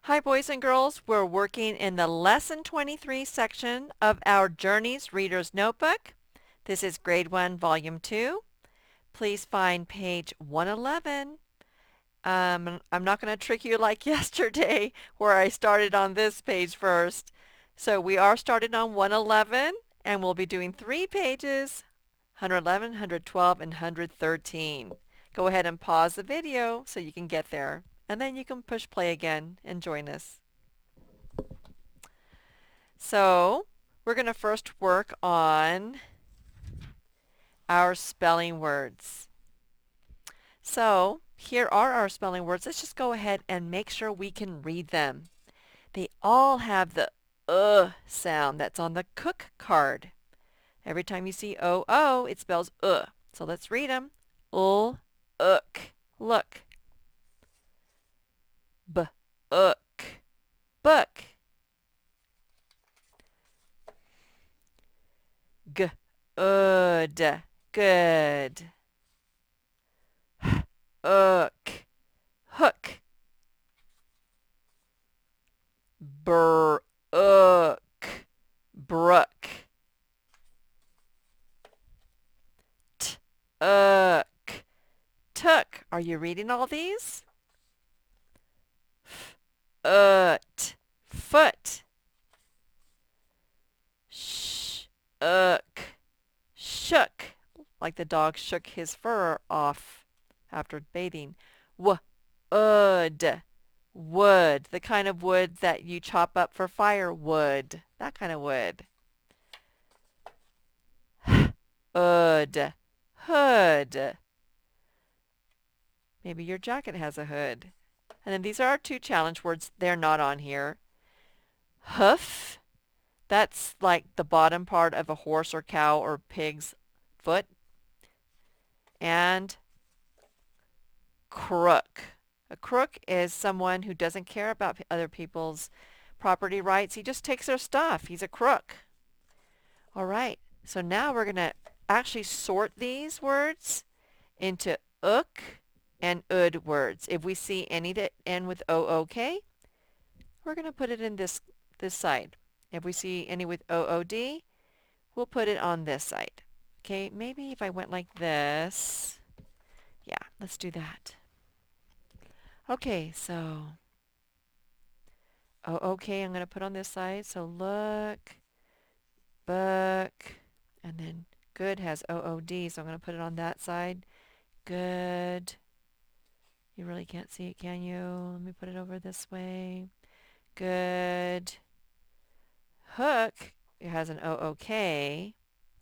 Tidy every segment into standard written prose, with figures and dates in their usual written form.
Hi, boys and girls. We're working in the Lesson 23 section of our Journeys Reader's Notebook. This is Grade 1, Volume 2. Please find page 111. I'm not going to trick you like yesterday where I started on this page first. So we are started on 111, and we'll be doing 3 pages, 111, 112, and 113. Go ahead and pause the video so you can get there, and then you can push play again and join us. So we're going to first work on our spelling words. So here are our spelling words. Let's just go ahead and make sure we can read them. They all have the sound that's on the cook card. Every time you see O-O, it spells So let's read them. Ook. Look. B-ook. Book. Good. Good. Ook. Hook. Brook. Brook. Took. Took. Are you reading all these? Foot. Foot. Shook. Shook. Like the dog shook his fur off after bathing. Wood. Wood. The kind of wood that you chop up for firewood. That kind of wood. Hood. Hood. Maybe your jacket has a hood. And then these are our 2 challenge words. They're not on here. Hoof. That's like the bottom part of a horse or cow or pig's foot. And crook. A crook is someone who doesn't care about other people's property rights. He just takes their stuff. He's a crook. All right. So now we're going to actually sort these words into ook and ud words. If we see any that end with O-OK, we're going to put it in this side. If we see any with O-O-D, we'll put it on this side. Okay, maybe if I went like this. Yeah, let's do that. Okay, so O-OK I'm going to put on this side. So look, book, and then good has O-O-D, so I'm going to put it on that side. Good. You really can't see it, can you? Let me put it over this way. Good. Hook, it has an O-OK,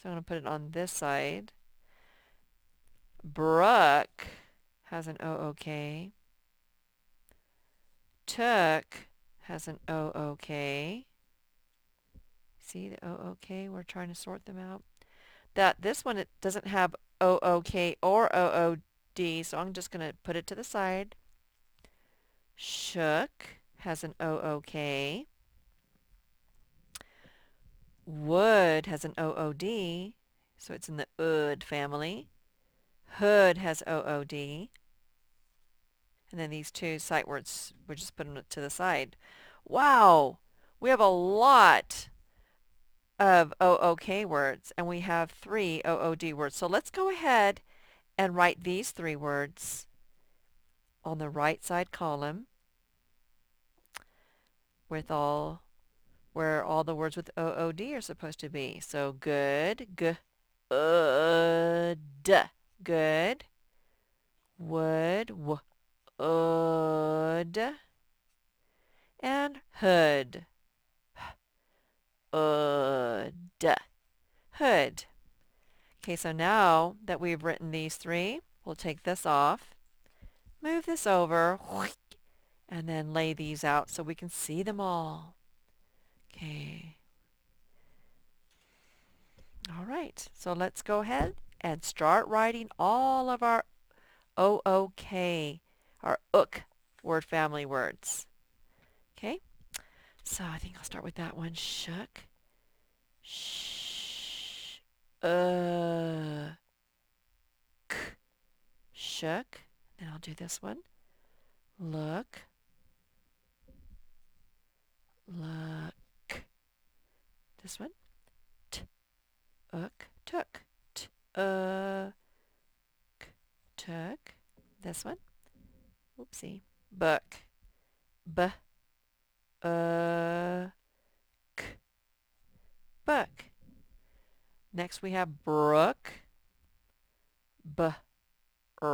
so I'm going to put it on this side. Brook has an O-OK. Took has an O-OK. See the O-OK? We're trying to sort them out. This one, it doesn't have O-OK or O-O-D, so I'm just going to put it to the side. Shook has an O-OK. Wood has an O-O-D, so it's in the ood family. Hood has O-O-D. And then these 2 sight words, we're just putting it to the side. Wow! We have a lot of O-OK words, and we have 3 O-O-D words. So let's go ahead and write these 3 words on the right side column with where all the words with O-O-D are supposed to be. So good, good. Wood, wood. And hood, hood. Hood. Okay, so now that we've written these 3, we'll take this off, move this over, and then lay these out so we can see them all. Okay. All right, so let's go ahead and start writing all of our O-OK, our ook word family words. Okay, so I think I'll start with that one. Shook, shook. Then I'll do this one. Look, This one. T, ook, took. T, k, took. This one. Oopsie. Book. B, k, book. Next we have brook. B, k,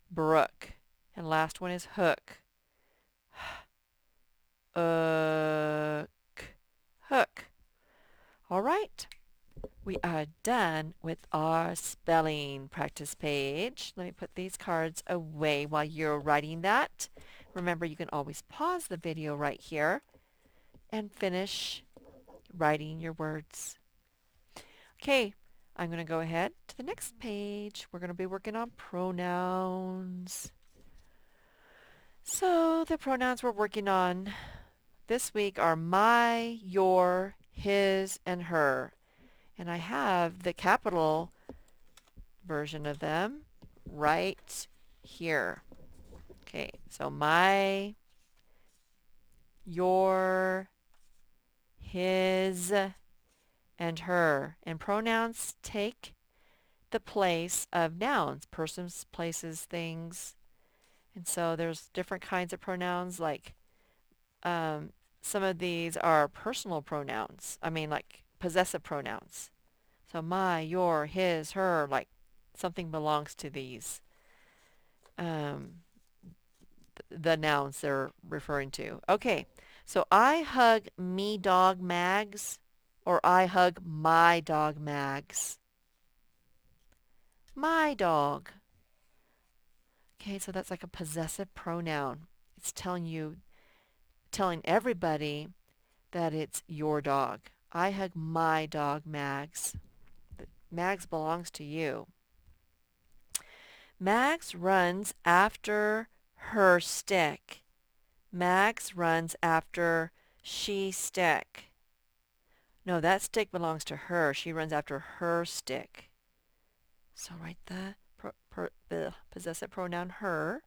brook. And last one is hook. Hook. All right. We are done with our spelling practice page. Let me put these cards away while you're writing that. Remember, you can always pause the video right here and finish writing your words. Okay, I'm going to go ahead to the next page. We're going to be working on pronouns. So the pronouns we're working on this week are my, your, his, and her. And I have the capital version of them right here. Okay, so my, your, his, and her. And pronouns take the place of nouns, persons, places, things. And so there's different kinds of pronouns, like some of these are personal pronouns. I mean, like possessive pronouns. So my, your, his, her, like something belongs to these, the nouns they're referring to. Okay, so I hug me dog Mags, or I hug my dog Mags. My dog. Okay, so that's like a possessive pronoun. It's telling everybody that it's your dog. I hug my dog Mags. Mags belongs to you. Mags runs after her stick. Mags runs after she stick. No, that stick belongs to her. She runs after her stick. So write the possessive pronoun her.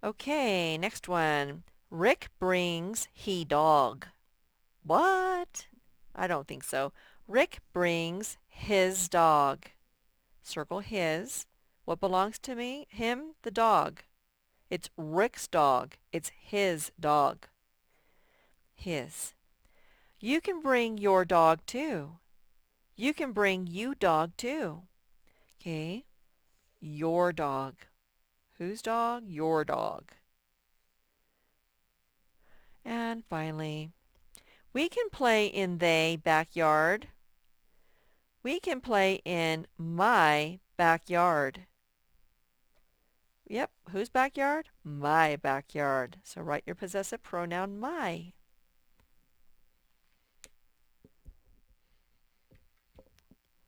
Okay, next one. Rick brings he dog. What? I don't think so. Rick brings his dog. Circle his. What belongs to me? Him, the dog. It's Rick's dog. It's his dog. His. You can bring your dog too. You can bring you dog too. Okay. Your dog. Whose dog? Your dog. And finally, we can play in they backyard. We can play in my backyard. Yep, whose backyard? My backyard. So write your possessive pronoun my.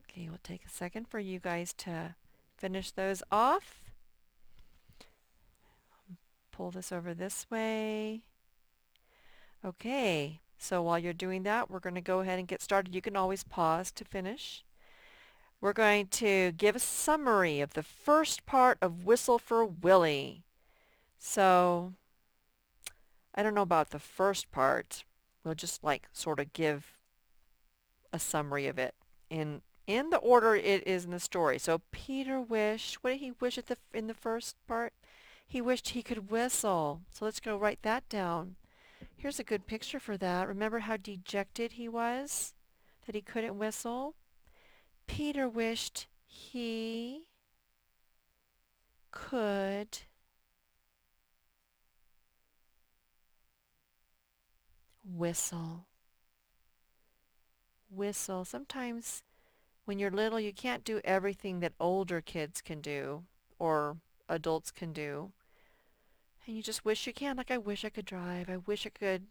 Okay, we'll take a second for you guys to finish those off. Pull this over this way. Okay, so while you're doing that, we're going to go ahead and get started. You can always pause to finish. We're going to give a summary of the first part of Whistle for Willy. So, I don't know about the first part. We'll just like sort of give a summary of it in the order it is in the story. So Peter wished, what did he wish in the first part? He wished he could whistle. So let's go write that down. Here's a good picture for that. Remember how dejected he was? That he couldn't whistle? Peter wished he could whistle. Whistle. Sometimes when you're little, you can't do everything that older kids can do or adults can do. And you just wish you can. Like, I wish I could drive. I wish I could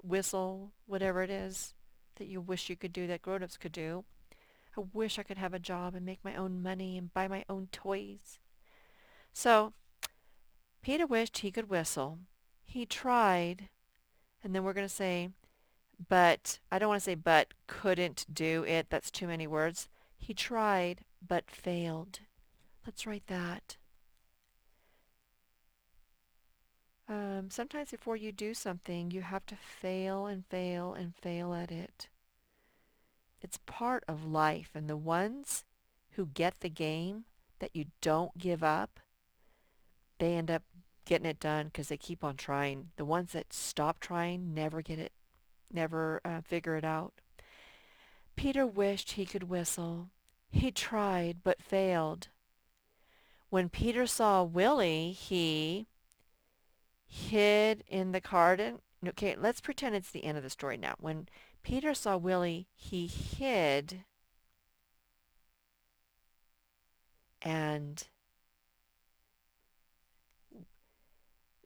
whistle, whatever it is that you wish you could do that grown-ups could do. I wish I could have a job and make my own money and buy my own toys. So, Peter wished he could whistle. He tried, and then we're going to say, but, I don't want to say but couldn't do it. That's too many words. He tried, but failed. Let's write that. Sometimes before you do something, you have to fail and fail and fail at it. It's part of life, and the ones who get the game that you don't give up, they end up getting it done because they keep on trying. The ones that stop trying never get it, never figure it out. Peter wished he could whistle. He tried but failed. When Peter saw Willy, he hid in the garden. Okay, let's pretend it's the end of the story now. When Peter saw Willy, he hid and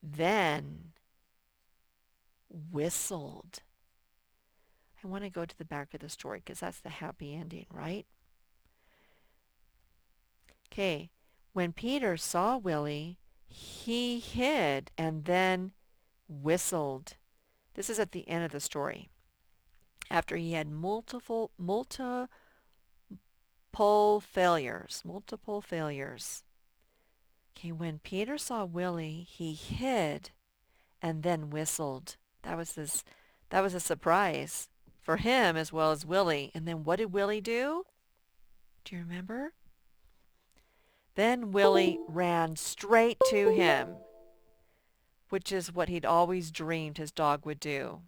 then whistled. I want to go to the back of the story because that's the happy ending, right? Okay, when Peter saw Willy, he hid and then whistled. This is at the end of the story. After he had multiple multiple failures. Okay, when Peter saw Willy, he hid and then whistled. That was a surprise for him as well as Willy. And then what did Willy do? Do you remember? Then Willy ran straight to him, which is what he'd always dreamed his dog would do.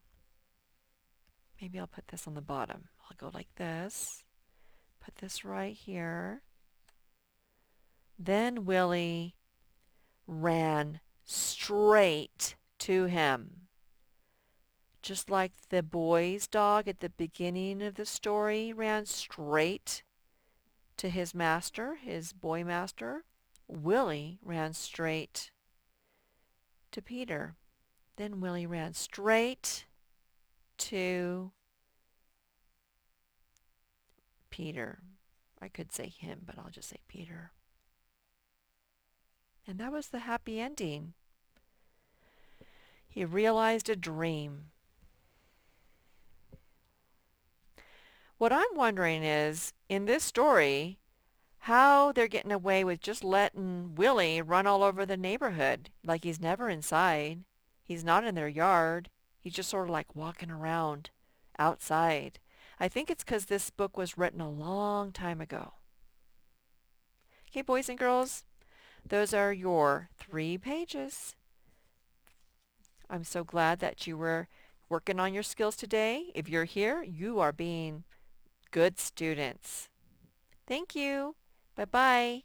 Maybe I'll put this on the bottom. I'll go like this. Put this right here. Then Willy ran straight to him. Just like the boy's dog at the beginning of the story ran straight to his master, his boy master, Willy ran straight to Peter. Then Willy ran straight to Peter. I could say him, but I'll just say Peter. And that was the happy ending. He realized a dream. What I'm wondering is, in this story, how they're getting away with just letting Willy run all over the neighborhood like he's never inside. He's not in their yard. He's just sort of like walking around outside. I think it's because this book was written a long time ago. Okay, boys and girls, those are your 3 pages. I'm so glad that you were working on your skills today. If you're here, you are being good students. Thank you. Bye-bye.